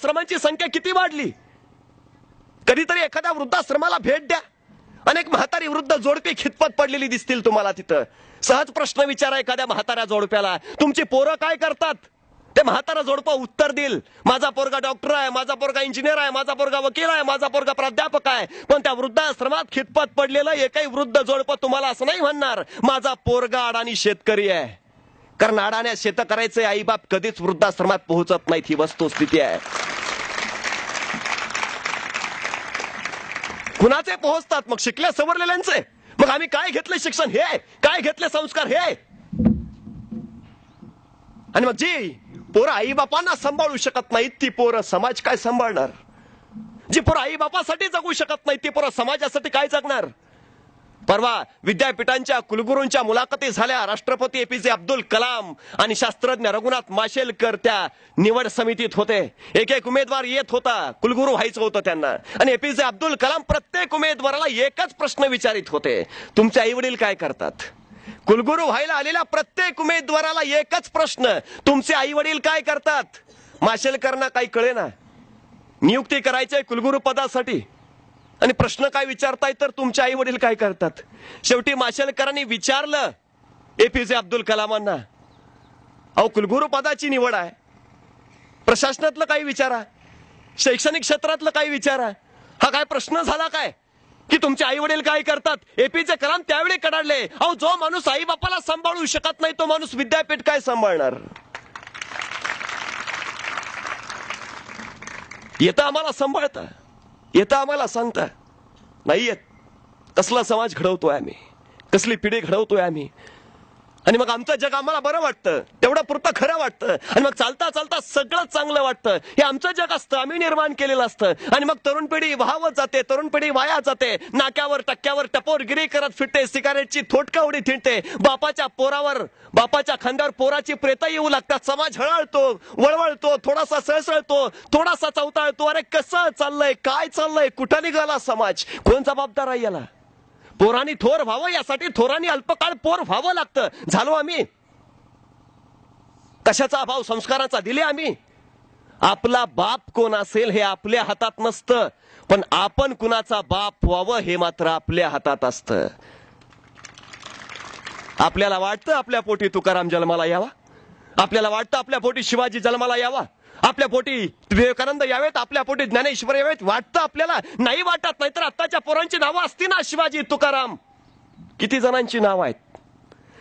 वृद्धाश्रमांची संख्या किती वाढली. कधीतरी एखाद्या वृद्धाश्रमाला भेट द्या. अनेक म्हातारी वृद्ध जोडपी खितपत पडलेली दिसतील तुम्हाला तिथं. सहज प्रश्न विचारा एखाद्या म्हाताऱ्या जोडप्याला, तुमची पोरं काय करतात. ते म्हातारा जोडपं उत्तर देईल, माझा पोरगा डॉक्टर आहे, माझा पोरगा इंजिनियर आहे, माझा पोरगा वकील आहे, माझा पोरगा प्राध्यापक आहे. पण त्या वृद्धाश्रमात खितपत पडलेलं एकही वृद्ध जोडपं तुम्हाला असं नाही म्हणणार माझा पोरगा अडाणी शेतकरी आहे. कारण अडाण्या शेत करायचे आईबाप कधीच वृद्धाश्रमात पोहोचत नाहीत, ही वस्तुस्थिती आहे. कुणाचे पोहोचतात मग? शिकल्या सवरलेल्यांचे. मग आम्ही काय घेतले शिक्षण हे, काय घेतले संस्कार हे. आणि मग जी पोरं आई बापांना सांभाळू शकत नाहीत ती पोरं समाज काय सांभाळणार. जी पोरं आई बापासाठी जगू शकत नाही ती पोरं समाजासाठी काय जगणार. परवा विद्यापीठांच्या कुलगुरूंच्या मुलाखती झाल्या. राष्ट्रपती एपीजे अब्दुल कलाम आणि शास्त्रज्ञ रघुनाथ माशेलकर त्या निवड समितीत होते. एक एक उमेदवार येत होता, कुलगुरू व्हायचं होतं त्यांना. आणि एपीजे अब्दुल कलाम प्रत्येक उमेदवाराला एकच प्रश्न विचारित होते, तुमचे आई वडील काय करतात. कुलगुरू व्हायला आलेल्या प्रत्येक उमेदवाराला एकच प्रश्न, तुमचे आई वडील काय करतात. माशेलकरांना काही कळेना, नियुक्ती करायचंय कुलगुरू पदासाठी आणि प्रश्न काय विचारताय तर तुमचे आई वडील काय करतात. शेवटी माशेलकरांनी विचारलं एपीजे अब्दुल कलामांना, अहो कुलगुरू पदाची निवड आहे, प्रशासनातलं काही विचारा, शैक्षणिक क्षेत्रातलं काही विचारा. हा काय प्रश्न झाला काय की तुमचे आई वडील काय करतात. एपीजे कलाम त्यावेळी कडाडले, अहो जो माणूस आई बापाला सांभाळू शकत नाही तो माणूस विद्यापीठ काय सांभाळणार. येतं आम्हाला सांभाळता, येतं आम्हाला सांगता, नाही येत. कसला समाज घडवतोय आम्ही, कसली पिढी घडवतोय आम्ही. आणि मग आमचं जग आम्हाला बरं वाटतं, तेवढं पुरतं खरं वाटतं. आणि मग चालता चालता सगळं चांगलं वाटतं. हे आमचं जग असतं, आम्ही निर्माण केलेलं असतं. आणि मग तरुण पिढी वाहवत जाते, तरुण पिढी वाया जाते. नाक्यावर टक्क्यावर टपोरगिरी करत फिरते, सिगारेटची थोटकावडी थिंडते. बापाच्या पोरावर, बापाच्या खांद्यावर पोराची प्रेत येऊ लागतात. समाज हळहळतो, वळवळतो, थोडासा सळसळतो, थोडासा चवताळतो. अरे कसं चाललंय, काय चाललंय, कुठं निघाला समाज, कोण जबाबदार आहे याला. पोरांनी थोर व्हावं यासाठी थोरांनी अल्पकाळ पोर व्हावं लागतं. झालो आम्ही. कशाचा अभाव संस्काराचा दिले आम्ही. आपला बाप कोण असेल हे आपल्या हातात नसतं, पण आपण कुणाचा बाप व्हावं हे मात्र आपल्या हातात असतं. आपल्याला वाटतं आपल्या पोटी तुकाराम जन्माला यावा, आपल्याला वाटतं आपल्या पोटी शिवाजी जन्माला यावा, आपल्या पोटी विवेकानंद यावेत, आपल्या पोटी ज्ञानेश्वर यावेत. वाटतं आपल्याला, नाही वाटत. नाहीतर आत्ताच्या पोरांची नावं असती ना, शिवाजी तुकाराम, किती जणांची नाव आहेत.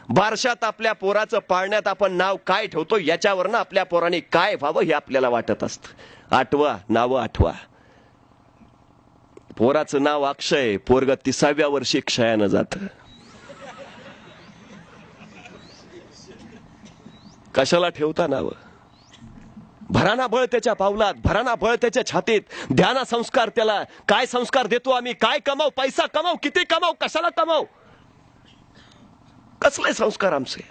बारशात आपल्या पोराचं पाळण्यात आपण नाव काय ठेवतो याच्यावरनं आपल्या पोरांनी काय व्हावं हे आपल्याला वाटत असतं. आठवा, नावं आठवा. पोराचं नाव अक्षय, पोरग 30व्या वर्षी क्षयानं जातं. कशाला ठेवता नावं. भराना बळ त्याच्या पावलात, भराना बळ त्याच्या छातीत, ध्याना संस्कार त्याला. काय संस्कार देतो आम्ही, काय कमाव, पैसा कमाव, किती कमाव, कशाला कमाव, कसले संस्कार आमचे.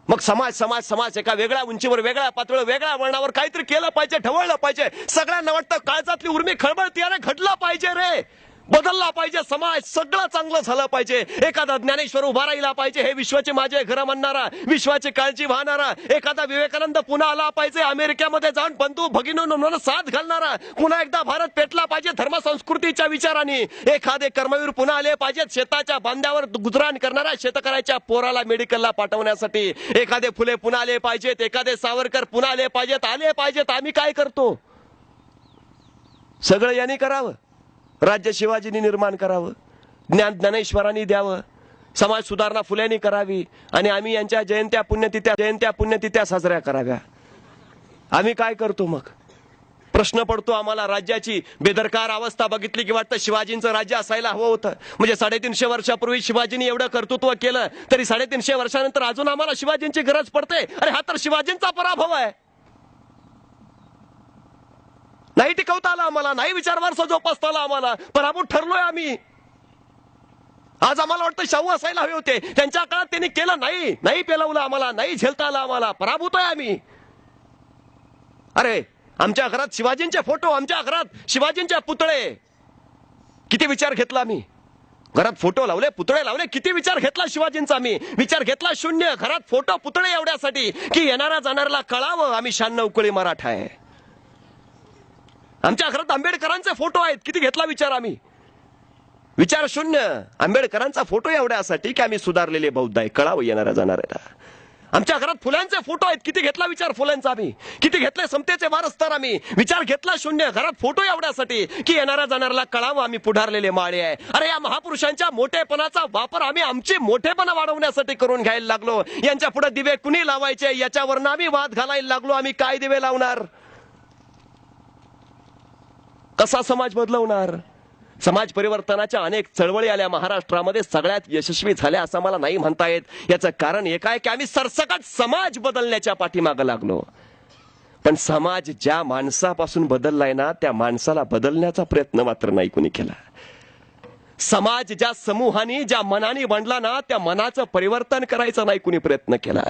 मग समाज समाज समाज एका वेगळ्या उंचीवर, वेगळ्या पातळीवर, वेगळ्या वळणावर काहीतरी केलं पाहिजे, ढवळलं पाहिजे. सगळ्यांना वाटतं काळजातली उर्मी खळबळती, अरे घडलं पाहिजे रे, बदलला पाहिजे समाज, सगळं चांगलं झालं पाहिजे. एखादा ज्ञानेश्वर उभा राहिला पाहिजे, हे विश्वाचे माझे घर म्हणणारा, विश्वाची काळजी वाहणारा. एखादा विवेकानंद पुन्हा आला पाहिजे, अमेरिकेमध्ये जाऊन बंधू भगिनींना साथ घालणारा. पुन्हा एकदा भारत पेटला पाहिजे धर्म संस्कृतीच्या विचाराने. एखादे कर्मवीर पुन्हा आले पाहिजेत, शेताच्या बांध्यावर गुजराण करणाऱ्या शेतकऱ्याच्या पोराला मेडिकलला पाठवण्यासाठी. एखादे फुले पुन्हा आले पाहिजेत, एखादे सावरकर पुन्हा आले पाहिजेत, आले पाहिजेत. आम्ही काय करतो, सगळं यांनी करावं. राज्य शिवाजींनी निर्माण करावं, ज्ञान ज्ञानेश्वरांनी द्यावं, समाज सुधारणा फुल्यांनी करावी आणि आम्ही यांच्या जयंत्या पुण्यतिथ्या साजऱ्या कराव्या. आम्ही काय करतो मग. प्रश्न पडतो आम्हाला. राज्याची बेदरकार अवस्था बघितली की वाटतं शिवाजींचं राज्य असायला हवं होतं. म्हणजे 350 वर्षापूर्वी शिवाजींनी एवढं कर्तृत्व केलं तरी 350 वर्षानंतर अजून आम्हाला शिवाजींची गरज पडते. अरे हा तर शिवाजींचा पराभव आहे. नाही टिकवता आला आम्हाला, नाही विचार वारसा जोपासता आला आम्हाला, पराभूत ठरलोय आम्ही. आज आम्हाला वाटतं शाहू असायला हवे होते, त्यांच्या काळात त्यांनी केलं नाही, नाही पेलवलं आम्हाला, नाही झेलता आला आम्हाला, पराभूत आहे आम्ही. अरे आमच्या घरात शिवाजींचे फोटो, आमच्या घरात शिवाजींचे पुतळे, किती विचार घेतला आम्ही. घरात फोटो लावले, पुतळे लावले, किती विचार घेतला शिवाजींचा आम्ही. विचार घेतला शून्य. घरात फोटो पुतळे एवढ्यासाठी की येणारा जाणाऱ्याला कळावं आम्ही 96 कुळी मराठा आहे. आमच्या घरात आंबेडकरांचे फोटो आहेत, किती घेतला विचार आम्ही? विचार शून्य. आंबेडकरांचा फोटो एवढ्यासाठी की आम्ही सुधारलेले बौद्ध आहे, कळावं येणाऱ्या जाणाऱ्याला. आमच्या घरात फुलांचे फोटो आहेत, किती घेतला विचार फुलांचा आम्ही? किती घेतले समतेचे वारसदार आम्ही? विचार घेतला शून्य. घरात फोटो एवढ्यासाठी की येणाऱ्या जाणाऱ्याला कळावं आम्ही पुढारलेले माळे आहे. अरे या महापुरुषांच्या मोठेपणाचा वापर आम्ही आमची मोठेपणा वाढवण्यासाठी करून घ्यायला लागलो. यांच्या पुढे दिवे कुणी लावायचे याच्यावर आम्ही वाद घालायला लागलो. आम्ही काय दिवे लावणार? कसा समाज बदलवणार? समाज परिवर्तनाच्या अनेक चळवळी आल्या महाराष्ट्रामध्ये, सगळ्यात यशस्वी झाल्या असं मला नाही म्हणता येत. याचं कारण एक आहे की आम्ही सरसकट समाज बदलण्याच्या पाठीमागे लागलो. पण समाज ज्या माणसापासून बदललाय ना, त्या माणसाला बदलण्याचा प्रयत्न मात्र नाही कुणी केला. समाज ज्या समूहाने ज्या मनाने बनला ना, त्या मनाचं परिवर्तन करायचं नाही कुणी प्रयत्न केला.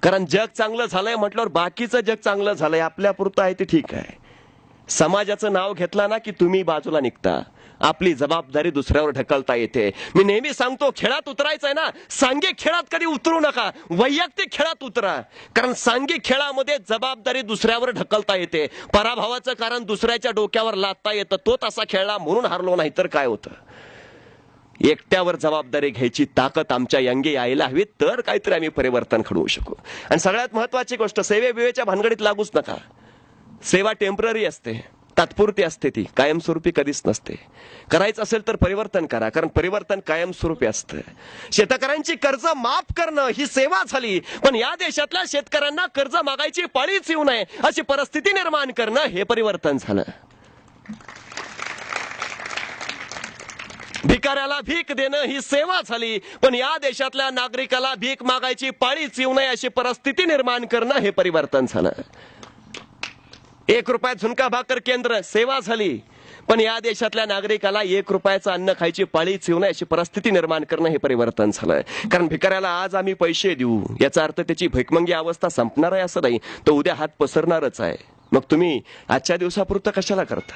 कारण जग चांगलं झालंय म्हटल्यावर बाकीचं जग चांगलं झालंय, आपल्यापुरतं आहे ते ठीक आहे. समाजाचं नाव घेतला ना की तुम्ही बाजूला निघता. आपली जबाबदारी दुसऱ्यावर ढकलता येते. मी नेहमी सांगतो, खेळात उतरायचंय ना, सांघिक खेळात कधी उतरू नका, वैयक्तिक खेळात उतरा. कारण सांघिक खेळामध्ये जबाबदारी दुसऱ्यावर ढकलता येते. पराभवाचं कारण दुसऱ्याच्या डोक्यावर लादता येतं. तो तसा खेळला म्हणून हारलो, नाही तर काय होतं? एकट्यावर जबाबदारी घ्यायची ताकद आमच्या यंगे यायला हवी, तर काहीतरी आम्ही परिवर्तन घडवू शकू. आणि सगळ्यात महत्वाची गोष्ट, सेवेच्या भानगडीत लागूच नका. सेवा टेम्पररी असते, तात्पुरती असते, ती कायमस्वरूपी कधीच नसते. करायचं असेल तर परिवर्तन करा, कारण परिवर्तन कायमस्वरूपी असतं. शेतकऱ्यांची कर्ज माफ करणं ही सेवा झाली, पण या देशातल्या शेतकऱ्यांना कर्ज मागायची पाळीच येऊ नये अशी परिस्थिती निर्माण करणं हे परिवर्तन झालं. भिकाऱ्याला भीक देणं ही सेवा झाली, पण या देशातल्या नागरिकाला भीक मागायची पाळीच येऊ नये अशी परिस्थिती निर्माण करणं हे परिवर्तन झालं. 1 रुपया झुणका भाकर केंद्र सेवा झाली, पण या देशातल्या नागरिकाला 1 रुपयाचं अन्न खायची पाळीच येऊ नये अशी परिस्थिती निर्माण करणं हे परिवर्तन झालंय. कारण भिकाऱ्याला आज आम्ही पैसे देऊ याचा अर्थ त्याची भिकमंगी अवस्था संपणार आहे असं नाही, तो उद्या हात पसरणारच आहे. मग तुम्ही आजच्या दिवसापुरतं कशाला करता?